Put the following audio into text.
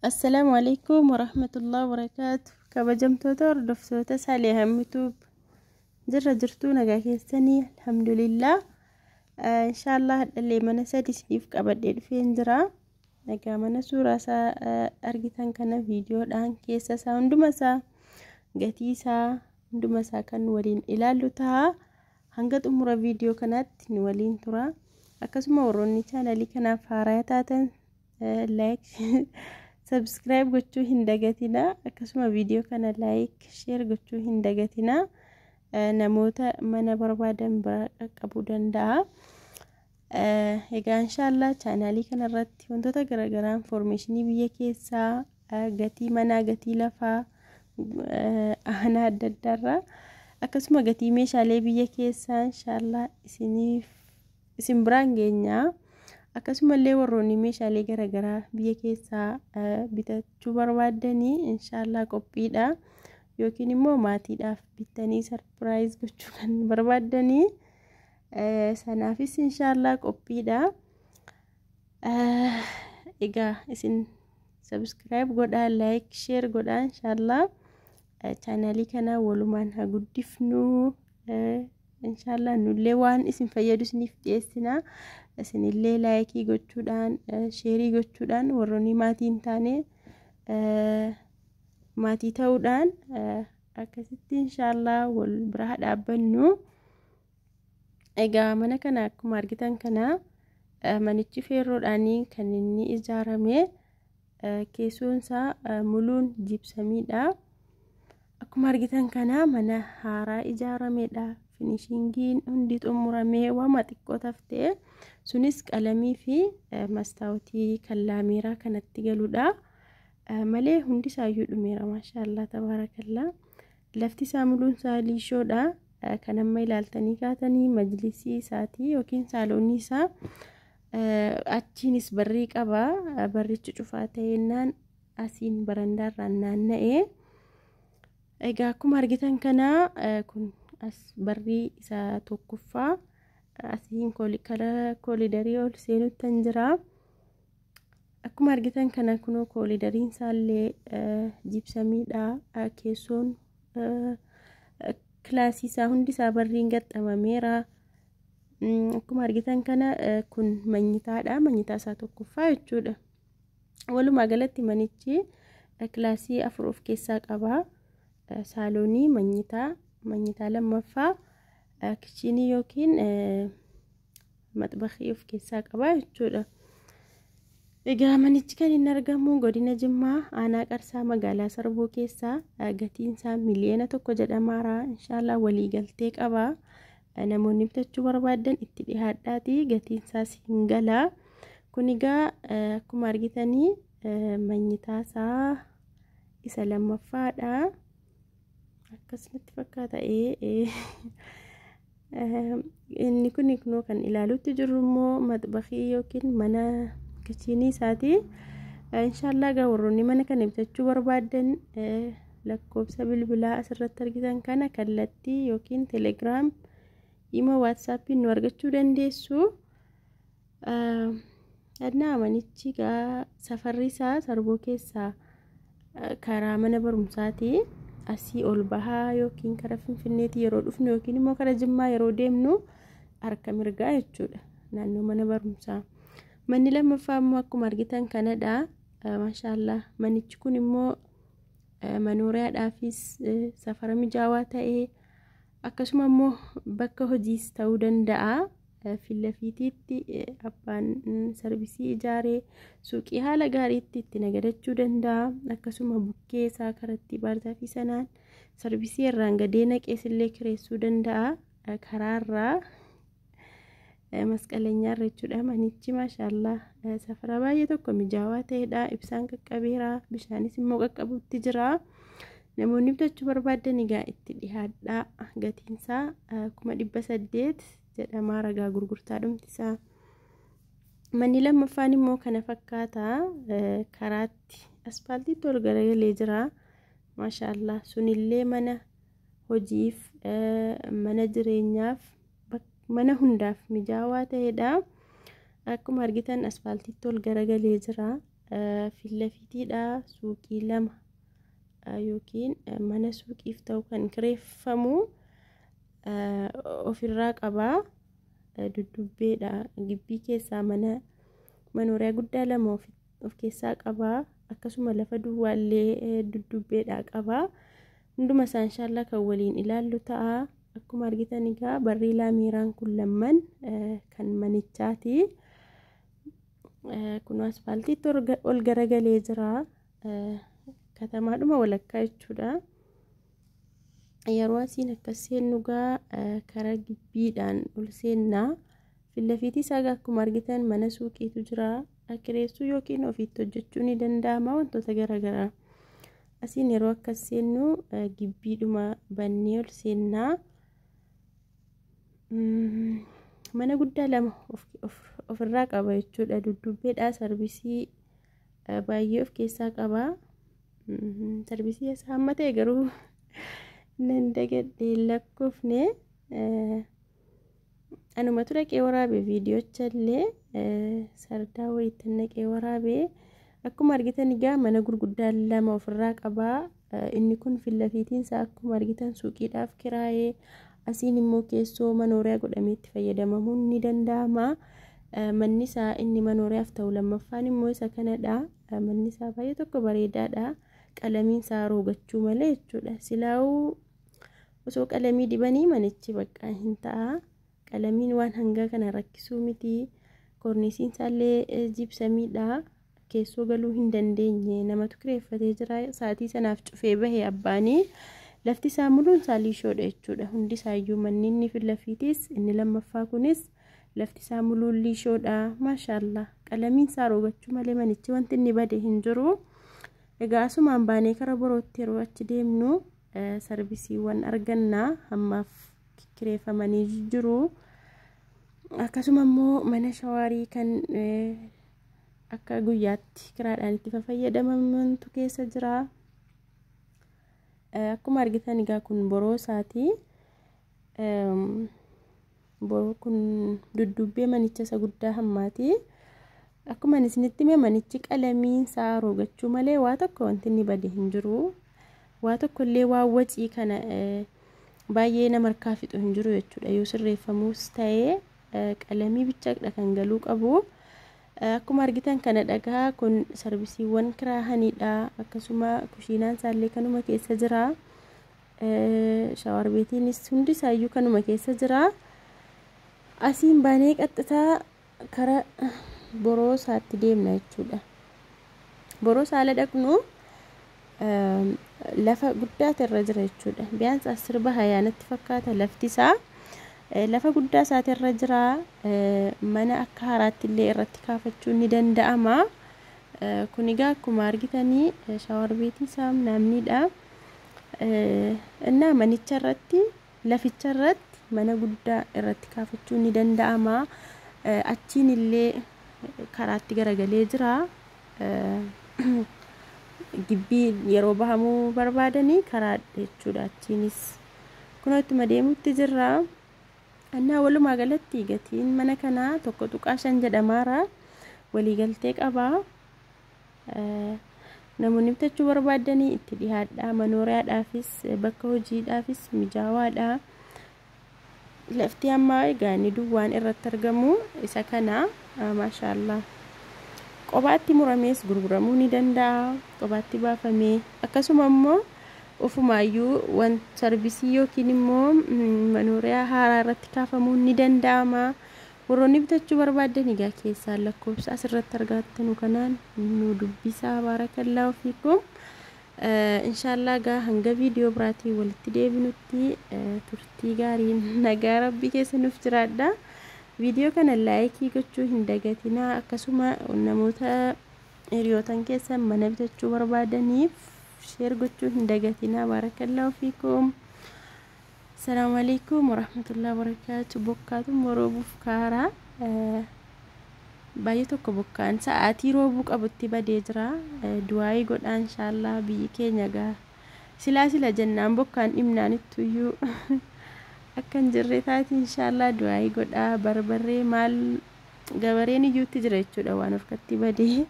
السلام عليكم ورحمة الله وبركاته. كبجمتوتا وردفتوتا سالي همتوب جرتو نجا كيساني الحمد لله. إن شاء الله اللي منا سادي سنيف كبدين فين جرا نجا منا سورة سا أرجتان كنا فيديو الآن كيسا ساندو مسا جتيسا ندو مسا كان ولين إلى تها هنقد أمور فيديو كانت نولين ترى أكسم وروني channel كنا فاريتاتن لايك subscribe gochuu hin dagatina akkasuma video kana like share gochuu hin dagatina namoota mana barbaadan bira qabu danda'a. Egaa inshallah channel kana irratti wantoota garagaraa information biyya keessaa gatii mana gatii lafaa ana adda addaarra akkasuma gatii meeshaalee biyya keessaa inshallah isin biraan geenya. akkasuma illee warroonni meeshaalee garagaraa biyya keessaa bitachuu barbaadanii inshallah qophiidha yookiin immoo maatiidhaaf bitanii surprise gochuu kan barbaadanii sanaafis inshallah qophiidha. Egaa isin subscribe godhaa like share godhaa inshallah channel kana walumaan haa guddifnu inshallah nullee waan isin fayyadu isiniif dhiyeessina. isinillee like gochuudhaan share gochuudhaan warroonni maatii hin taane maatii ta'uudhaan akkasitti inshallah wal bira dhaabbannu. Egaa mana kana akkuma argitan kana manichi feerroodhaan kan inni ijaarame keessoonsaa muluun jibsamiidha. akkuma argitan kana mana haaraa ijaaramedha. finishingiin hundi xumuramee waan xiqqoo taftee sunis qalamii fi mastaawutii kan laameeraa kanatti galudha malee hundi isaayyuu dhumeera maashaallah tabarakallah. lafti isaa muluun isaa liishoodha. kan amma ilaaltanii kaatanii majlisii isaatii yookiin saaloonii isaa achiinis barrii qaba. barrichi cufaa ta'ennaan asiin barandaarraan naanna'ee. Egaa akkuma argitan kana kun as barrii isaa tokkoffaa asiin koolidarii ol seenutti jira. akkuma argitan kana kunoo koolidariin isaallee jibsamiidha. keessoon kilaasii isaa hundi isaa barriin gaxxamameera. akkuma argitan kana kun manyitaadha. manyitaa isaa tokkoffaa jechuudha. walumaa galatti manichi kilaasii 4 of keessaa qaba. saaloonii manyitaa lammaffaa kichinii yookiin maxbaxii of keessaa qaba jechuudha. Egaa manichi kan inni argamu godina Jimmaa aanaa Qarsaa magaalaa Sarboo keessaa gatiin isaa miliyoona 1 jedhamaara. inshallah walii galtee qaba. namoonni bitachuu barbaadan itti dhihaadhaati gatiin isaas hin gala. kun egaa akkuma argitanii manyitaa isaa isa lammaffaadha. akkasumatti fakkaata inni kun kan ilaalutti jirru immoo maxbaxii yookiin mana kichinii isaati. inshallah gaa warroonni mana kana bitachuu barbaadan lakkoofsa bilbilaa asirratti argitan kana kallattii yookiin telegram imo whatsapp nu argachuu dandeessu. adnaa manichi gaa safarri isaa Sarboo keessaa karaa mana barumsaati. asii ol bahaa yookiin karaa Finfinneetti yeroo dhufnu yookiin immoo karaa Jimmaa yeroo deemnu harka mirgaa jechuudha naannoo mana barumsaa. manni lammaffaa immoo akkuma argitan kanadha. maashaallah manichi kun immoo manooriyaadhaafis safara mijaawaa ta'ee akkasuma immoo bakka hojiis ta'uu danda'a. filafiitiitti abbaan sarvisii ijaaree suuqii haala gaariitti itti nagadachuu danda'a. akkasuma bukkee isaa karatti baartaa fi sanaan sarvisii irraan gadee naqeesillee kireessuu danda'a. karaarraa masqalenyaarra jechuudha. manichi maashaallah safara baay'ee tokko mijaawaa ta'edha. ibsaan qaqqabeera. bishaanis immoo qaqqabuutti jira. namoonni bitachuu barbaadan egaa itti dhihaadhaa. gatiinsaa 800 jedhama ragaa gurgurtaa dhumtisaa. manni lammaffaan immoo kana fakkaata. karaatti aspaaltiitti ol garagalee jira maashaallah. sunillee mana hojiif mana jireenyaaf mana hundaaf mijaawaa ta'edha. akkuma argitan aspaaltiitti ol garagalee jira. fillafiitiidha suuqii lama yookiin mana suuqiif ta'u kan kireeffamu ofirraa qabaa. Dudubbeedha gibbii keessaa manooriyaa guddaa lama of keessaa qabaa. Akkasuma lafa duwwaallee dudubbeedha qabaa. Hunduma isaa inshallah kan waliin ilaallu ta'a. Akkuma argitan egaa barri laameeraan kun lamman kan manichaati. Kun asfaaltiitti ol garagalee jira. Katamaadhuma walakkaa jechuudha. Yeroo asiin akkas seennu egaa karaa gibbiidhaan ol seennaa. Fillafiitii isaa akkuma argitan mana suuqiitu jira. Kireessuu yookiin ofiitti hojjechuu ni danda'ama wantoota garaagaraa. Asiin yeroo akkas seennu gibbiidhuma bannee ol seennaa. Mana guddaa lama ofirraa qaba jechuudha. Dudubbeedha sarvisii baay'ee of keessaa qaba. Sarvisii isaa amma ta'e garuu nan dagadhee lakkoofne anumatu dhaqee waraabe viidiyoochaallee sardaa wayiitti naqee waraabe. Akkuma argitan egaa mana gurguddaa lama ofirraa qaba. Inni kun fillafiitiin isaa akkuma argitan suuqiidhaaf kiraayee. Asiin immoo keessoo manooriyaa godhamee itti fayyadamamuun ni danda'ama. Manni isaa inni manooriyaaf ta'u lammaffaan immoo isa kanadha. Manni isaa baay'ee tokko bareedaadha. Qalamiin isaa roogachuu malee jechuudha. Silaa'uu osoo qalamii dibanii manichi bakka hin ta'a. Qalamiin waan hanga kana rakkisuu miti. Korniisiin isaallee jibsamiidha. Keessoo galuu hin dandeenye namatu kireeffatee jira. Saatii sanaaf cufee bahee abbaanii. Lafti isaa muluun isaa liishoodha jechuudha. Hundi isaayyuu manni inni fillafiitis inni lammaffaa kunis lafti isaa muluun liishoodha. Maashaallah. Qalamiin isaa roogachuu malee manichi wanti inni bade hin jiru. Egaa asumaan baanee karaa borootti yeroo achi deemnu sarvisiiwwan argannaa hammaaf kireeffamanii jiru. Akkasuma immoo mana shawaarii kan akka guyyaatti kiraadhaan itti fayyadamamantu keessa jira. Akkuma argitan egaa kun boroo isaati. Boroo kun dudubbee manicha isa guddaa hammaati. Akkuma isinitti hime manichi qalamiin isaa roogachuu malee waa tokko wanti inni bade hin jiru. Waa tokko illee waa wacii kana baay'ee nama harkaa fixu hin jiru jechuudha. Yoo sirreeffamuus ta'ee qalamii bichaadha kan galuu qabu. Akkuma argitan kana dhagaa kun sarvisiiwwan kiraahaniidha. Akkasuma kushiinaan isaallee kanuma keessa jira. Shaawar beetiinis hundi isaayyuu kanuma keessa jira. Asiin baanee qaxxitaa karaa boroo isaatti deemna jechuudha. Boroo saala dhaqnu lafa guddaatu irra jira jechuudha. Biyyaansa sirba hayaanatti fakkaata lafti isaa. Lafa guddaa isaati irra jira. Mana akka haaraatti illee irratti kaafachuu ni danda'ama. Kun egaa akkuma argitanii shaawar beetii isaa naamniidha. Innaa manicha irratti laficha irratti mana guddaa irratti kaafachuu ni danda'ama. Achiin illee karaatti garagalee jira. Gibbii yeroo bahamuu barbaadanii karaa jechuudha. Achiinis kun ittuma deemutti jirra. Annaa walumaa galatti gatiin mana kanaa tokko tuqaa 5 jedhamaara. Waliigaltee qabaa. Namoonni bitachuu barbaadanii itti dhihaadhaa. Manooriyaadhaafis bakka hojiidhaafis mijaawaadha. Lafti ammaa egaa inni duwwaan irratti argamu isa kana maashaallah. Qobaatti muramees gurguramuu ni danda'a. Qobaatti baafamee akkasuma immoo ofumaayyuu wan sarvisii yookiin immoo manooriyaa haaraa irratti kaafamuu ni danda'ama. Warroonni bitachuu barbaadan egaa keessaa lakkoofsa asirratti argatanu kanaan nu dubbisaa. Baarakallaahu fiikum. Inshallah gaa hanga viidiyoo biraatii walitti deebinutti turtii gaarii nagaa rabbii keessa nuuf jiraadha. Viidiyoo kana laayikii gochuu hin dagatinaa. Akkasuma namoota hiriyootan keessan mana bitachuu barbaadaniif sheer gochuu hin dagatinaa. Baarakallaahu fiikum. Assalaamu alaykum warahmatullahi wabarakaatuh. Bokkaatu moroobuuf kaaraa baay'ee tokko bokkaan sa'aatii roobuu qabutti badee jira. Du'aayii godhaa inshallah biyyi keenya gaa sila jennaan bokkaan dhimnaanittu iyyuu akkan jirre taati inshallah du'aayii godhaa. Barbarree maal gabareen iyyuutti jira jechuudha waan harkatti badee.